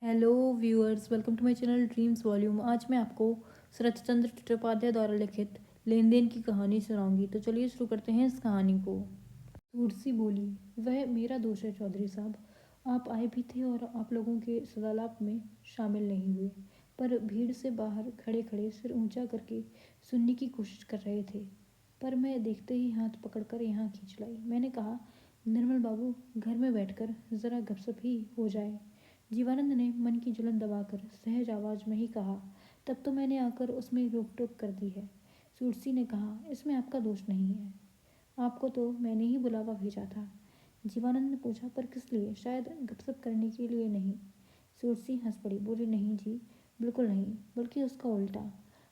Hello viewers, welcome to my channel dreams volume. आज मैं आपको शरत चंद्र चट्टोपाध्याय द्वारा लिखित लेन देन की कहानी सुनाऊंगी। तो चलिए शुरू करते हैं इस कहानी को। तुलसी बोली, वह मेरा दोष है चौधरी साहब। आप आए भी थे और आप लोगों के सदालाप में शामिल नहीं हुए, पर भीड़ से बाहर खड़े खड़े सिर ऊंचा करके सुनने की कोशिश कर रहे थे। पर मैं देखते ही हाथ पकड़कर यहाँ खींच लाई। मैंने कहा, निर्मल बाबू, घर में बैठकर ज़रा गपशप ही हो जाए। जीवानंद ने मन की जलन दबाकर सहज आवाज में ही कहा। तब तो मैंने आकर उसमें रोक टोक कर दी है। सूरसी ने कहा, इसमें आपका दोष नहीं है। आपको तो मैंने ही बुलावा भेजा था। जीवानंद ने पूछा, पर किस लिए? शायद गपशप करने के लिए नहीं। सूरसी हंस पड़ी, बोली, नहीं जी, बिल्कुल नहीं, बल्कि उसका उल्टा।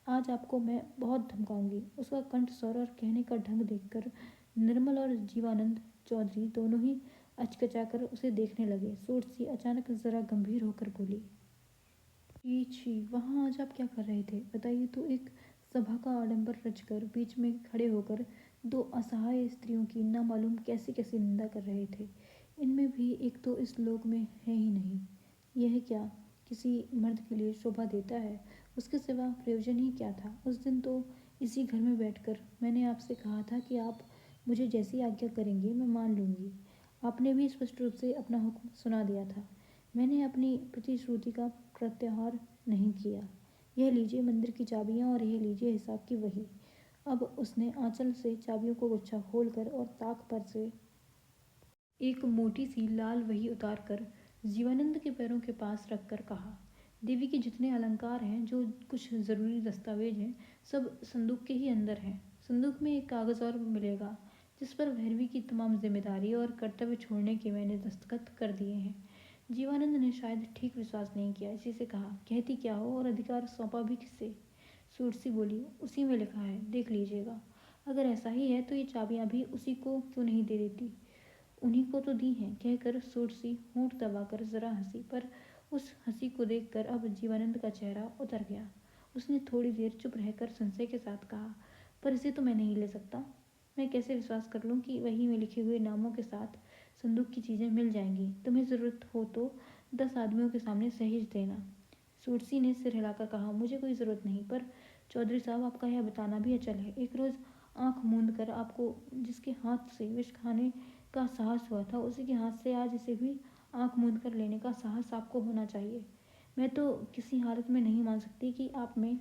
आज आपको मैं बहुत धमकाऊंगी। उसका कंठ स्वर और कहने का ढंग देखकर निर्मल और जीवानंद चौधरी दोनों ही अचकचाकर उसे देखने लगे। सूरसी अचानक जरा गंभीर होकर बोली, छी छी, वहाँ आज आप क्या कर रहे थे बताइए तो? एक सभा का आडंबर रचकर बीच में खड़े होकर दो असहाय स्त्रियों की न मालूम कैसी कैसी निंदा कर रहे थे। इनमें भी एक तो इस लोक में है ही नहीं। यह क्या किसी मर्द के लिए शोभा देता है? उसके सिवा प्रयोजन ही क्या था? उस दिन तो इसी घर में बैठकर मैंने आपसे कहा था कि आप मुझे जैसी आज्ञा करेंगे मैं मान लूँगी। आपने भी स्पष्ट रूप से अपना हुक्म सुना दिया था। मैंने अपनी प्रतिश्रुति का प्रत्याहार नहीं किया। यह लीजिए मंदिर की चाबियां और यह लीजिए हिसाब की वही। अब उसने आंचल से चाबियों को गुच्छा खोलकर और ताक पर से एक मोटी सी लाल वही उतार कर जीवानंद के पैरों के पास रखकर कहा, देवी के जितने अलंकार हैं, जो कुछ ज़रूरी दस्तावेज हैं, सब संदूक के ही अंदर हैं। संदूक में एक कागज़ और मिलेगा, जिस पर भैरवी की तमाम जिम्मेदारी और कर्तव्य छोड़ने के मैंने दस्तखत कर दिए हैं। जीवानंद ने शायद ठीक विश्वास नहीं किया। इसी से कहा, कहती क्या हो और अधिकार सौंपा भी किससे? सूरसी बोली, उसी में लिखा है, देख लीजिएगा। अगर ऐसा ही है तो ये चाबियां भी उसी को क्यों नहीं दे देती? उन्हीं को तो दी हैं, कहकर सूरसी होंठ दबाकर जरा हंसी। पर उस हंसी को देखकर अब जीवानंद का चेहरा उतर गया। उसने थोड़ी देर चुप रहकर संशय के साथ कहा, पर इसे तो मैं नहीं ले सकता। मैं कैसे विश्वास कर लूं कि वही में लिखे हुए नामों के साथ संदूक की चीज़ें मिल जाएंगी? तुम्हें ज़रूरत हो तो 10 आदमियों के सामने सहेज देना। सूरसी ने सिर हिलाकर कहा, मुझे कोई ज़रूरत नहीं। पर चौधरी साहब, आपका यह बताना भी अचल है। एक रोज़ आंख मूंद कर आपको जिसके हाथ से विष खाने का साहस हुआ था, उसी के हाथ से आज इसे भी आंख मूंद कर लेने का साहस आपको होना चाहिए। मैं तो किसी हालत में नहीं मान सकती कि आप में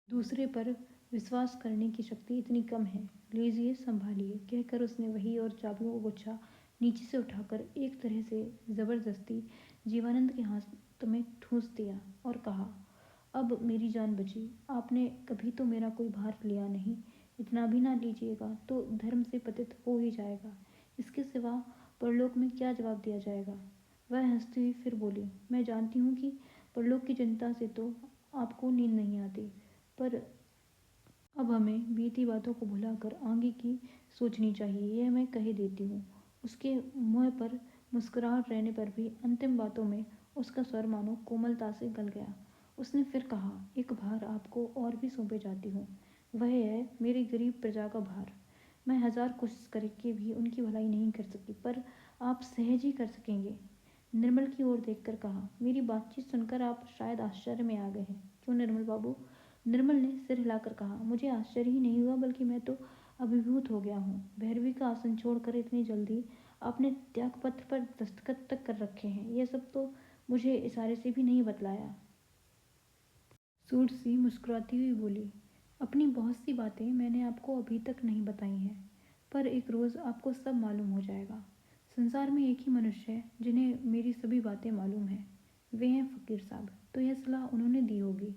दूसरे पर विश्वास करने की शक्ति इतनी कम है। लीजिए, संभालिए, कहकर उसने वही और चाबियों को गुच्छा नीचे से उठाकर एक तरह से जबरदस्ती जीवानंद के हाथ में ठूंस दिया और कहा, अब मेरी जान बची। आपने कभी तो मेरा कोई भार लिया नहीं। इतना भी ना लीजिएगा तो धर्म से पतित हो ही जाएगा। इसके सिवा परलोक में क्या जवाब दिया जाएगा? वह हंसती हुई फिर बोली, मैं जानती हूँ कि परलोक की चिंता से तो आपको नींद नहीं आती, पर अब हमें बीती बातों को भुलाकर आगे की सोचनी चाहिए, यह मैं कह देती हूँ। उसके मुँह पर मुस्कुराहट रहने पर भी अंतिम बातों में उसका स्वर मानो कोमलता से गल गया। उसने फिर कहा, एक भार आपको और भी सौंपे जाती हूँ। वह है मेरी गरीब प्रजा का भार। मैं 1000 कोशिश करके भी उनकी भलाई नहीं कर सकती, पर आप सहज ही कर सकेंगे। निर्मल की ओर देखकर कहा, मेरी बातचीत सुनकर आप शायद आश्चर्य में आ गए हैं, क्यों निर्मल बाबू? निर्मल ने सिर हिलाकर कहा, मुझे आश्चर्य ही नहीं हुआ, बल्कि मैं तो अभिभूत हो गया हूँ। भैरवी का आसन छोड़कर इतनी जल्दी आपने त्याग पत्र पर दस्तखत तक कर रखे हैं। यह सब तो मुझे इशारे से भी नहीं बतलाया। सूरसी मुस्कुराती हुई बोली, अपनी बहुत सी बातें मैंने आपको अभी तक नहीं बताई हैं, पर एक रोज़ आपको सब मालूम हो जाएगा। संसार में एक ही मनुष्य है जिन्हें मेरी सभी बातें मालूम हैं। वे हैं फ़कीर साहब। तो यह सलाह उन्होंने दी होगी।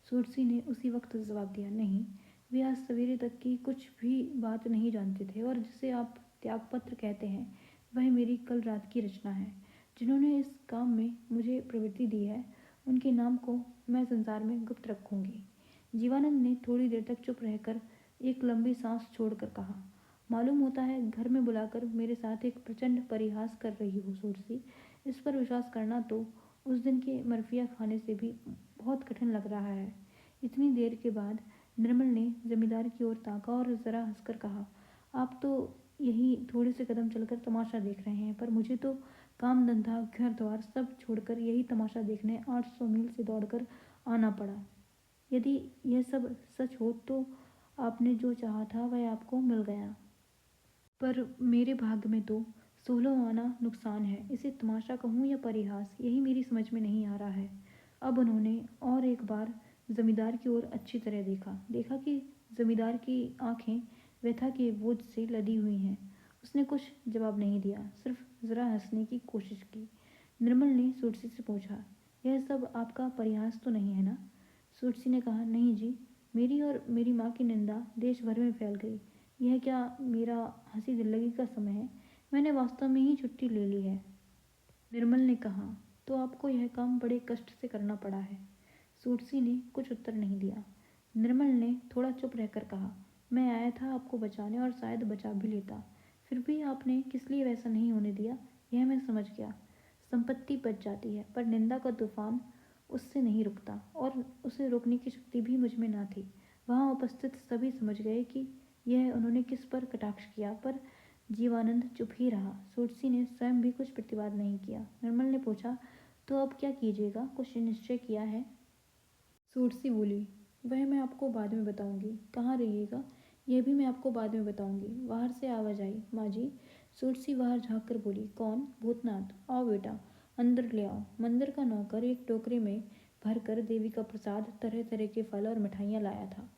सूरसी ने उसी वक्त जवाब दिया, नहीं, वे आज सवेरे तक की कुछ भी बात नहीं जानते थे, और जिसे आप त्यागपत्र कहते हैं वह मेरी कल रात की रचना है। जिन्होंने इस काम में मुझे प्रवृत्ति दी है, उनके नाम को मैं संसार में गुप्त रखूंगी। जीवानंद ने थोड़ी देर तक चुप रहकर एक लंबी सांस छोड़कर कहा, मालूम होता है घर में बुलाकर मेरे साथ एक प्रचंड परिहास कर रही हो सूरसी। इस पर विश्वास करना तो उस दिन के मरफिया खाने से भी बहुत कठिन लग रहा है। इतनी देर के बाद निर्मल ने जमींदार की ओर ताका और ज़रा हंसकर कहा, आप तो यही थोड़े से कदम चलकर तमाशा देख रहे हैं, पर मुझे तो काम धंधा घर द्वार सब छोड़कर यही तमाशा देखने 800 मील से दौड़कर आना पड़ा। यदि यह सब सच हो तो आपने जो चाहा था वह आपको मिल गया, पर मेरे भाग्य में तो 16 आना नुकसान है। इसे तमाशा कहूँ या परिहास, यही मेरी समझ में नहीं आ रहा है। अब उन्होंने और एक बार जमींदार की ओर अच्छी तरह देखा कि जमींदार की आंखें व्यथा के बोझ से लदी हुई हैं। उसने कुछ जवाब नहीं दिया, सिर्फ जरा हंसने की कोशिश की। निर्मल ने सुरसी से पूछा, यह सब आपका परिहास तो नहीं है ना? सुरसी ने कहा, नहीं जी, मेरी और मेरी माँ की निंदा देश भर में फैल गई। यह क्या मेरा हंसी दिल्लगी का समय है? मैंने वास्तव में ही छुट्टी ले ली है। निर्मल ने कहा, तो आपको यह काम बड़े कष्ट से करना पड़ा है। सूरसी ने कुछ उत्तर नहीं दिया। निर्मल ने थोड़ा चुप रहकर कहा, मैं आया था आपको बचाने और शायद बचा भी लेता, फिर भी आपने किस लिए वैसा नहीं होने दिया, यह मैं समझ गया। संपत्ति बच जाती है, पर निंदा का तूफान उससे नहीं रुकता, और उसे रोकने की शक्ति भी मुझ में ना थी। वहाँ उपस्थित सभी समझ गए कि यह उन्होंने किस पर कटाक्ष किया, पर जीवानंद चुप ही रहा। सूरसी ने स्वयं भी कुछ प्रतिवाद नहीं किया। निर्मल ने पूछा, तो अब क्या कीजिएगा, कुछ निश्चय किया है? सूरसी बोली, वह मैं आपको बाद में बताऊंगी। कहाँ रहिएगा, यह भी मैं आपको बाद में बताऊंगी। बाहर से आवाज आई, माँ जी। सूरसी बाहर झाँक कर बोली, कौन? भूतनाथ। आओ बेटा, अंदर ले आओ। मंदिर का नौकर एक टोकरे में भरकर देवी का प्रसाद, तरह तरह के फल और मिठाइयाँ लाया था।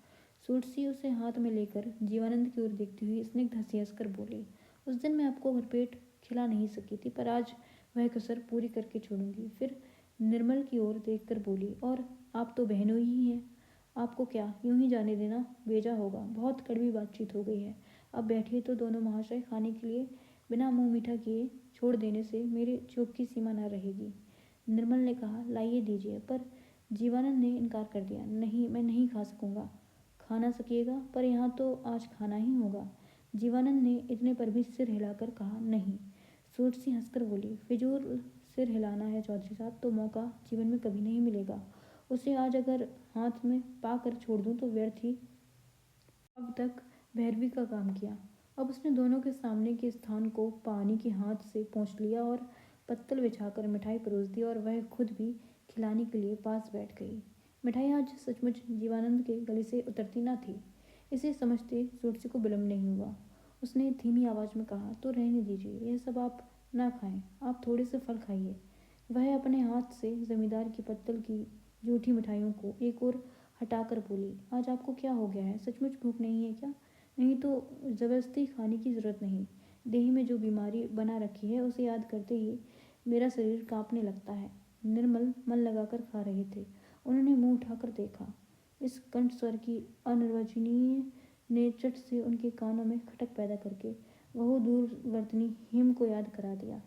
सूरसी उसे हाथ में लेकर जीवानंद की ओर देखती हुई स्निग्ध हंसी हंसकर बोली, उस दिन मैं आपको भरपेट खिला नहीं सकी थी, पर आज वह कसर पूरी करके छोड़ूंगी। फिर निर्मल की ओर देखकर बोली, और आप तो बहनों ही हैं, आपको क्या यूं ही जाने देना भेजा होगा? बहुत कड़वी बातचीत हो गई है। अब बैठिए तो दोनों महाशय खाने के लिए बिना मुंह मीठा किए छोड़ देने से मेरे चूप की सीमा न रहेगी। निर्मल ने कहा, लाइए दीजिए, पर जीवानंद ने इनकार कर दिया। नहीं, मैं नहीं खा सकूंगा। खा ना सकिएगा, पर यहाँ तो आज खाना ही होगा। जीवानंद ने इतने पर भी सिर हिलाकर कहा, नहीं। सूरसी हंसकर बोली, फिजूल सिर हिलाना है चौधरी साहब, तो मौका जीवन में कभी नहीं मिलेगा। उसे आज अगर हाथ में पा कर छोड़ दूं तो व्यर्थ ही। अब तक भैरवी का काम किया, अब उसने दोनों के सामने के स्थान को पानी के हाथ से पोंछ लिया और पत्तल बिछाकर मिठाई परोस दी, और वह खुद भी खिलाने के लिए पास बैठ गई। मिठाई आज सचमुच जीवानंद के गले से उतरती न थी। इसे समझते सूरसी को विलम्ब नहीं हुआ। उसने धीमी आवाज में कहा, तो रहने दीजिए, यह सब आप ना खाएं, आप थोड़े से फल खाइए। वह अपने हाथ से जमींदार की पत्तल की जूठी मिठाइयों को एक और हटाकर बोली, आज आपको क्या हो गया है? सचमुच भूख नहीं है क्या? नहीं तो ज़बरदस्ती खाने की ज़रूरत नहीं। देह में जो बीमारी बना रखी है उसे याद करते ही मेरा शरीर कांपने लगता है। निर्मल मन लगाकर खा रहे थे। उन्होंने मुंह उठाकर देखा। इस कंठ स्वर की अनिर्वचनीय ने चट से उनके कानों में खटक पैदा करके वह दूरवर्तनी हिम को याद करा दिया।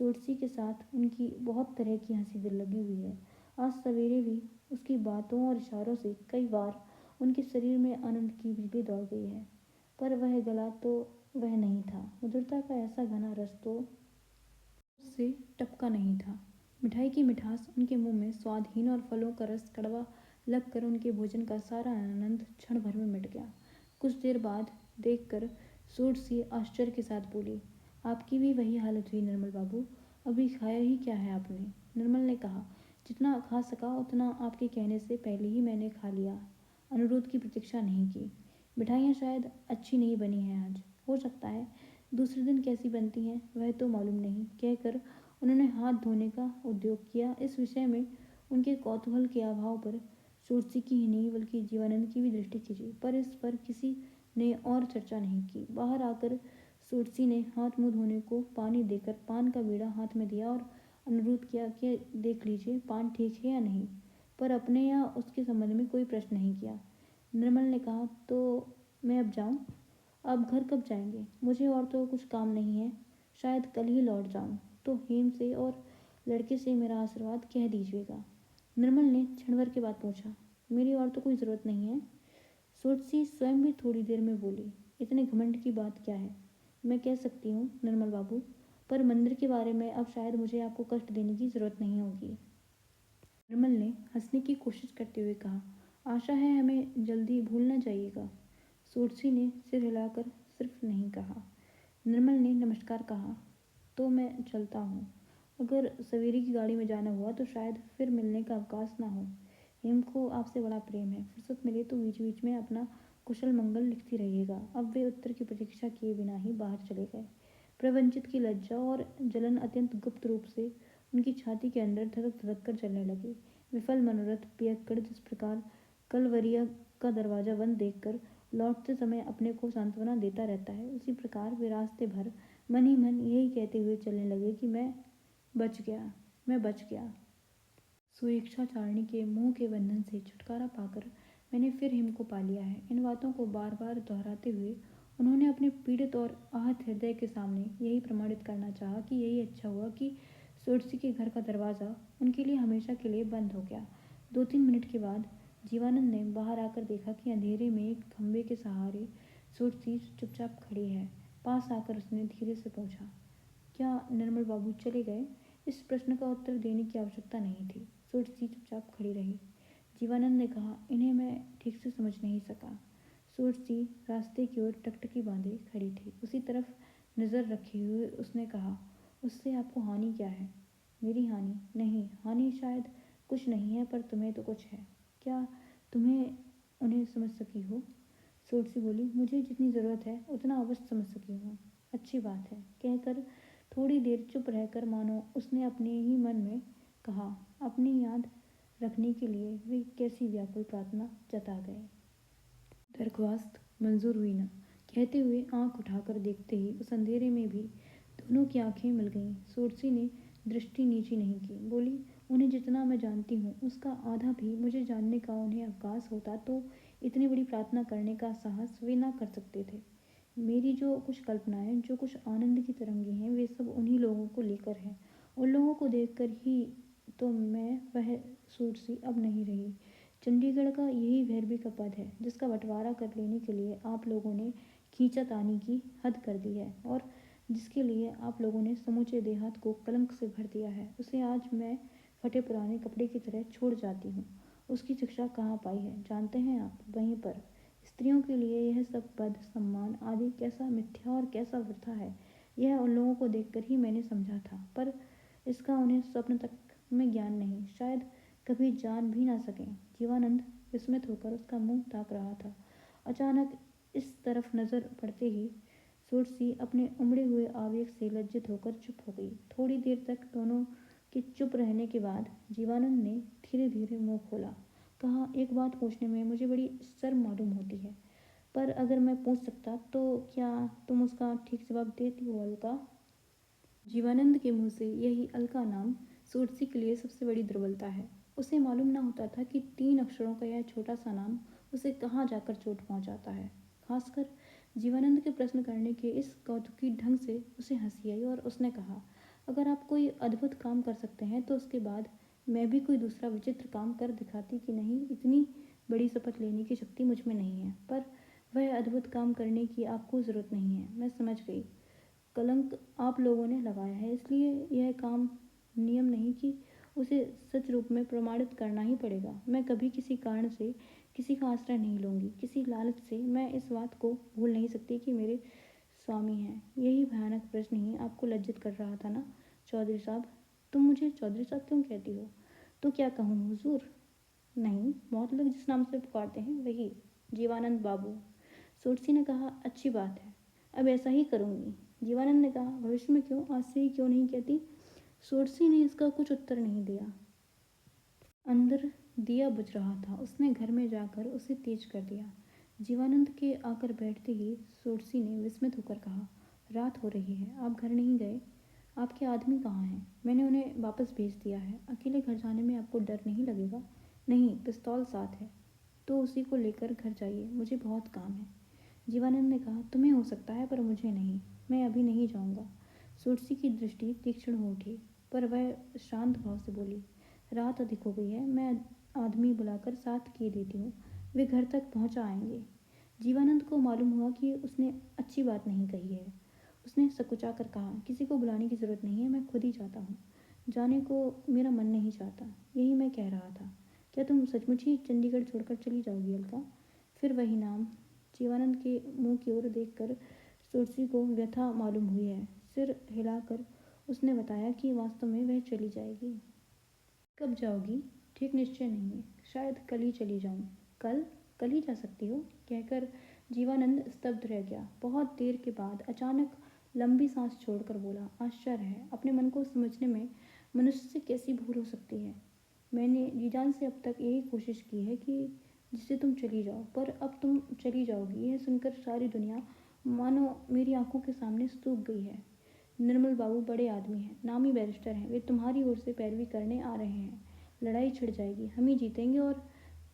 सूरसी के साथ उनकी बहुत तरह की हंसी दिल लगी हुई है। आज सवेरे भी उसकी बातों और इशारों से कई बार उनके शरीर में आनंद की बिजली दौड़ गई है, पर वह गला तो वह नहीं था। मधुरता का ऐसा घना रस तो उससे टपका नहीं था। मिठाई की मिठास उनके मुंह में स्वादहीन और फलों का रस कड़वा लगकर उनके भोजन का सारा आनंद क्षण भर में मिट गया। कुछ देर बाद देखकर सूरसी आश्चर्य के साथ बोली, आपकी भी वही हालत हुई निर्मल बाबू? अभी खाया ही क्या है आपने? निर्मल ने कहा, जितना खा सका उतना आपके कहने से पहले ही मैंने खा लिया। अनुरोध की प्रतीक्षा नहीं की। मिठाइयाँ शायद अच्छी नहीं बनी हैं आज, हो सकता है दूसरे दिन कैसी बनती हैं वह तो मालूम नहीं। कहकर उन्होंने हाथ धोने का उद्योग किया। इस विषय में उनके कौतूहल के अभाव पर सूरसी की ही नहीं बल्कि जीवानंद की भी दृष्टि खिंची, पर इस पर किसी ने और चर्चा नहीं की। बाहर आकर सूरसी ने हाथ मुंह धोने को पानी देकर पान का बीड़ा हाथ में दिया और अनुरोध किया कि देख लीजिए पान ठीक है या नहीं, पर अपने या उसके संबंध में कोई प्रश्न नहीं किया। निर्मल ने कहा, तो मैं अब जाऊं? आप घर कब जाएंगे? मुझे और तो कुछ काम नहीं है, शायद कल ही लौट जाऊं। तो हेम से और लड़के से मेरा आशीर्वाद कह दीजिएगा। निर्मल ने क्षणभर के बाद पूछा, मेरी और तो कोई ज़रूरत नहीं है? सूरसी स्वयं भी थोड़ी देर में बोली, इतने घमंड की बात क्या है? मैं कह सकती हूँ निर्मल बाबू, पर मंदिर के बारे में अब शायद मुझे आपको कष्ट देने की ज़रूरत नहीं होगी। निर्मल ने हंसने की कोशिश करते हुए कहा, आशा है हमें जल्दी भूल न जाइएगा। सूरसी ने सिर हिलाकर सिर्फ नहीं कहा। निर्मल ने नमस्कार कहा, तो मैं चलता हूँ। अगर सवेरे की गाड़ी में जाना हुआ तो शायद फिर मिलने का अवकाश ना हो। हेम को आपसे बड़ा प्रेम है, फुर्सत मिले तो बीच बीच में अपना कुशल मंगल लिखती रहिएगा। अब वे उत्तर की प्रतीक्षा किए बिना ही बाहर चले गए। प्रवंचित की लज्जा और जलन अत्यंत गुप्त रूप से उनकी छाती के अंदर धड़क धड़क कर चलने लगी। विफल मनोरथ पियक्कड़ जिस प्रकार कलवरिया का दरवाजा बंद देखकर लौटते समय अपने को सांत्वना देता रहता है, उसी प्रकार वे रास्ते भर मन ही मन यही कहते हुए चलने लगे कि मैं बच गया, मैं बच गया। स्वेच्छाचारिणी के मोह के बंधन से छुटकारा पाकर मैंने फिर हिम को पा लिया है। इन बातों को बार बार दोहराते हुए उन्होंने अपने पीड़ित और आहत हृदय के सामने यही प्रमाणित करना चाहा कि यही अच्छा हुआ कि सोडसी के घर का दरवाज़ा उनके लिए हमेशा के लिए बंद हो गया। 2-3 मिनट के बाद जीवानंद ने बाहर आकर देखा कि अंधेरे में एक खंबे के सहारे सोडसी चुपचाप खड़ी है। पास आकर उसने धीरे से पूछा, क्या निर्मल बाबू चले गए? इस प्रश्न का उत्तर देने की आवश्यकता नहीं थी। सोडसी चुपचाप खड़ी रही। जीवानंद ने कहा, इन्हें मैं ठीक से समझ नहीं सका। सोडसी रास्ते की ओर टकटकी बांधे खड़ी थी। उसी तरफ नज़र रखे हुए उसने कहा, उससे आपको हानि क्या है? मेरी हानि? नहीं, हानि शायद कुछ नहीं है, पर तुम्हें तो कुछ है। क्या तुम्हें उन्हें समझ सकी हो? सोडसी बोली, मुझे जितनी ज़रूरत है उतना अवश्य समझ सकी हूँ। अच्छी बात है, कहकर थोड़ी देर चुप रहकर मानो उसने अपने ही मन में कहा, अपनी याद रखने के लिए वे कैसी व्याकुल प्रार्थना जता गए। दरख्वास्त मंजूर हुई ना, कहते हुए आंख उठाकर देखते ही उस अंधेरे में भी दोनों की आंखें मिल गईं। सोडसी ने दृष्टि नीची नहीं की, बोली, उन्हें जितना मैं जानती हूँ उसका आधा भी मुझे जानने का उन्हें अवकाश होता तो इतनी बड़ी प्रार्थना करने का साहस वे ना कर सकते थे। मेरी जो कुछ कल्पनाएं, जो कुछ आनंद की तरंगे हैं, वे सब उन्हीं लोगों को लेकर हैं। उन लोगों को देखकर ही तो मैं वह सोडसी अब नहीं रही। चंडीगढ़ का यही भैरवी का पद है जिसका बंटवारा कर लेने के लिए आप लोगों ने खींचातानी की हद कर दी है और जिसके लिए आप लोगों ने समूचे देहात को कलंक से भर दिया है, उसे आज मैं फटे पुराने कपड़े की तरह छोड़ जाती हूँ। उसकी शिक्षा कहाँ पाई है जानते हैं आप? वहीं पर। स्त्रियों के लिए यह सब पद सम्मान आदि कैसा मिथ्या और कैसा वृथा है, यह उन लोगों को देखकर ही मैंने समझा था, पर इसका उन्हें स्वप्न तक में ज्ञान नहीं, शायद कभी जान भी ना सकें। जीवानंद विस्मित होकर उसका मुंह ताक रहा था। अचानक इस तरफ नजर पड़ते ही सोडसी अपने उमड़े हुए आवेग से लज्जित होकर चुप हो गई। थोड़ी देर तक दोनों के चुप रहने के बाद जीवानंद ने धीरे धीरे मुंह खोला। कहा, एक बात पूछने में मुझे बड़ी शर्म मालूम होती है, पर अगर मैं पूछ सकता तो क्या तुम उसका ठीक जवाब देती हो अलका? जीवानंद के मुंह से यही अलका नाम सोडसी के लिए सबसे बड़ी दुर्बलता है। उसे मालूम न होता था कि 3 अक्षरों का यह छोटा सा नाम उसे कहाँ जाकर चोट पहुँचाता है। खासकर जीवानंद के प्रश्न करने के इस कौतुकी ढंग से उसे हंसी आई और उसने कहा, अगर आप कोई अद्भुत काम कर सकते हैं तो उसके बाद मैं भी कोई दूसरा विचित्र काम कर दिखाती कि नहीं, इतनी बड़ी शपथ लेने की शक्ति मुझ में नहीं है। पर वह अद्भुत काम करने की आपको ज़रूरत नहीं है, मैं समझ गई। कलंक आप लोगों ने लगाया है, इसलिए यह काम नियम नहीं कि उसे सच रूप में प्रमाणित करना ही पड़ेगा। मैं कभी किसी कारण से किसी का आश्रय नहीं लूँगी। किसी लालच से मैं इस बात को भूल नहीं सकती कि मेरे स्वामी हैं। यही भयानक प्रश्न ही आपको लज्जित कर रहा था ना चौधरी साहब? तुम मुझे चौधरी साहब क्यों कहती हो? तो क्या कहूँ हुजूर? नहीं, बहुत लोग जिस नाम से पुकारते हैं वही, जीवानंद बाबू। सोडसी ने कहा, अच्छी बात है, अब ऐसा ही करूँगी। जीवानंद ने कहा, भविष्य में क्यों, आज से ही क्यों नहीं कहती? सोडसी ने इसका कुछ उत्तर नहीं दिया। अंदर दिया बुझ रहा था। उसने घर में जाकर उसे तेज कर दिया। जीवानंद के आकर बैठते ही सोडसी ने विस्मित होकर कहा, रात हो रही है, आप घर नहीं गए? आपके आदमी कहाँ हैं? मैंने उन्हें वापस भेज दिया है। अकेले घर जाने में आपको डर नहीं लगेगा? नहीं, पिस्तौल साथ है। तो उसी को लेकर घर जाइए, मुझे बहुत काम है। जीवानंद ने कहा, तुम्हें हो सकता है पर मुझे नहीं, मैं अभी नहीं जाऊंगा। सोडसी की दृष्टि तीक्ष्ण हो उठी, पर वह शांत भाव से बोली, रात अधिक हो गई है, मैं आदमी बुलाकर साथ किए देती हूँ, वे घर तक पहुँचा आएंगे। जीवानंद को मालूम हुआ कि उसने अच्छी बात नहीं कही है। उसने सकुचा कर कहा, किसी को बुलाने की ज़रूरत नहीं है, मैं खुद ही जाता हूँ। जाने को मेरा मन नहीं चाहता, यही मैं कह रहा था। क्या तुम सचमुच ही चंडीगढ़ छोड़कर चली जाओगी अलका? फिर वही नाम। जीवानंद के मुंह की ओर देखकर सोडसी को व्यथा मालूम हुई है। सिर हिलाकर उसने बताया कि वास्तव में वह चली जाएगी। कब जाओगी? ठीक निश्चय नहीं है, शायद कल ही चली जाऊं। कल? कल ही जा सकती हो? कहकर जीवानंद स्तब्ध रह गया। बहुत देर के बाद अचानक लंबी सांस छोड़कर बोला, आश्चर्य है, अपने मन को समझने में मनुष्य से कैसी भूल हो सकती है। मैंने जी जान से अब तक यही कोशिश की है कि जिससे तुम चली जाओ, पर अब तुम चली जाओगी, यह सुनकर सारी दुनिया मानो मेरी आंखों के सामने सूख गई है। निर्मल बाबू बड़े आदमी हैं, नामी बैरिस्टर हैं, वे तुम्हारी ओर से पैरवी करने आ रहे हैं। लड़ाई छिड़ जाएगी, हम ही जीतेंगे और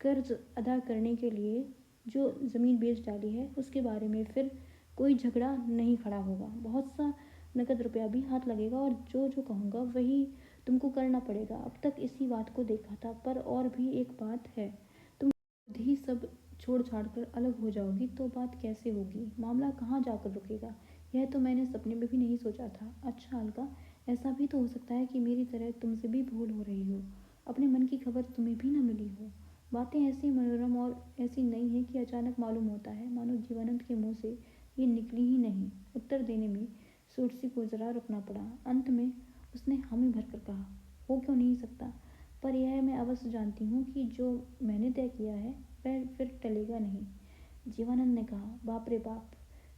कर्ज अदा करने के लिए जो ज़मीन बेच डाली है उसके बारे में फिर कोई झगड़ा नहीं खड़ा होगा। बहुत सा नकद रुपया भी हाथ लगेगा और जो जो कहूँगा वही तुमको करना पड़ेगा। अब तक इसी बात को देखा था, पर और भी एक बात है, तुम खुद ही सब छोड़ छाड़ कर अलग हो जाओगी तो बात कैसे होगी? मामला कहाँ जाकर रुकेगा? यह तो मैंने सपने में भी नहीं सोचा था। अच्छा अलका, ऐसा भी तो हो सकता है कि मेरी तरह तुमसे भी भूल हो रही हो, अपने मन की खबर तुम्हें भी न मिली हो। बातें ऐसी मनोरम और ऐसी नई हैं कि अचानक मालूम होता है मानो जीवानंद के मुंह से ये निकली ही नहीं। उत्तर देने में सोटसी को जरा रुकना पड़ा। अंत में उसने हामी भरकर कहा, हो क्यों नहीं सकता, पर यह मैं अवश्य जानती हूँ कि जो मैंने तय किया है वह फिर टलेगा नहीं। जीवानंद ने कहा, बाप रे बाप,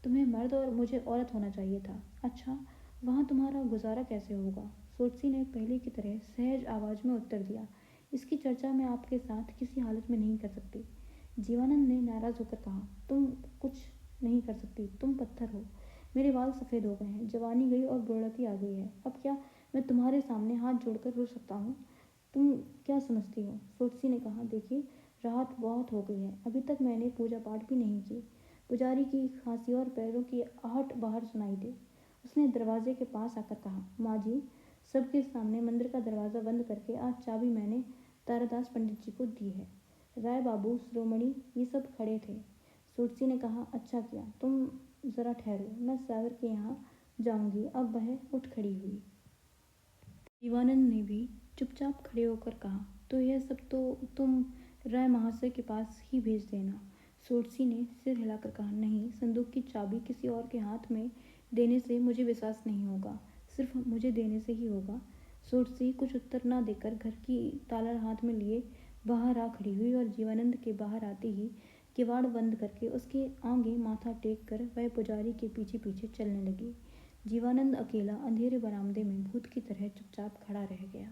तुम्हें मर्द और मुझे औरत होना चाहिए था। अच्छा, वहाँ तुम्हारा गुजारा कैसे होगा? सोटसी ने पहले की तरह सहज आवाज में उत्तर दिया, इसकी चर्चा मैं आपके साथ किसी हालत में नहीं कर सकती। जीवानंद ने नाराज होकर कहा, तुम कुछ नहीं कर सकती, तुम पत्थर हो। मेरे बाल सफ़ेद हो गए हैं, जवानी गई और बुढ़ती आ गई है। अब क्या मैं तुम्हारे सामने हाथ जोड़कर रो सकता हूँ? तुम क्या समझती हो? सोटसी ने कहा, देखिए, राहत बहुत हो गई है, अभी तक मैंने पूजा पाठ भी नहीं की। पुजारी की खांसी और पैरों की आहट बाहर सुनाई दी। उसने दरवाजे के पास आकर कहा, माँ जी, सबके सामने मंदिर का दरवाज़ा बंद करके आज चाबी मैंने तारादास पंडित जी को दी है। राय बाबू, शिरोमणि, ये सब खड़े थे। सोटसी ने कहा, अच्छा किया, तुम ज़रा ठहरो, मैं सागर के यहाँ जाऊँगी। अब वह उठ खड़ी हुई। जीवानंद ने भी चुपचाप खड़े होकर कहा, तो यह सब तो तुम राय महाशय के पास ही भेज देना। सोटसी ने सिर हिलाकर कहा, नहीं, संदूक की चाबी किसी और के हाथ में देने से मुझे विश्वास नहीं होगा, सिर्फ मुझे देने से ही होगा। सोटसी कुछ उत्तर न देकर घर की ताला हाथ में लिए बाहर आ खड़ी हुई और जीवानंद के बाहर आते ही किवाड़ बंद करके उसके आगे माथा टेक कर वह पुजारी के पीछे पीछे चलने लगी। जीवानंद अकेला अंधेरे बरामदे में भूत की तरह चुपचाप खड़ा रह गया।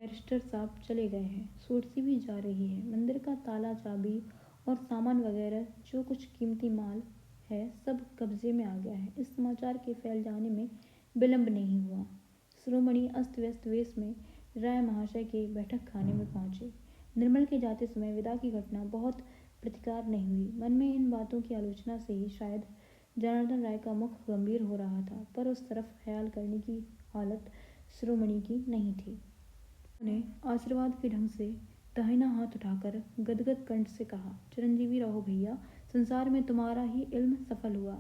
बैरिस्टर साहब चले गए हैं, सोटसी भी जा रही है। मंदिर का ताला, चाबी और सामान वगैरह जो कुछ कीमती माल है सब कब्जे में आ गया है। इस समाचार के फैल जाने में विलंब नहीं हुआ। शिरोमणि अस्त व्यस्त वेश में राय महाशय के बैठक खाने में पहुंचे। निर्मल के जाते समय विदा की घटना बहुत प्रतिकार नहीं हुई। मन में इन बातों की आलोचना से ही शायद जनार्दन राय का मुख गंभीर हो रहा था, पर उस तरफ ख्याल करने की हालत शिरोमणि की नहीं थी। उन्होंने आशीर्वाद के ढंग से दाहिना हाथ उठाकर गदगद कंठ से कहा, चिरंजीवी रहो भैया, संसार में तुम्हारा ही इल्म सफल हुआ।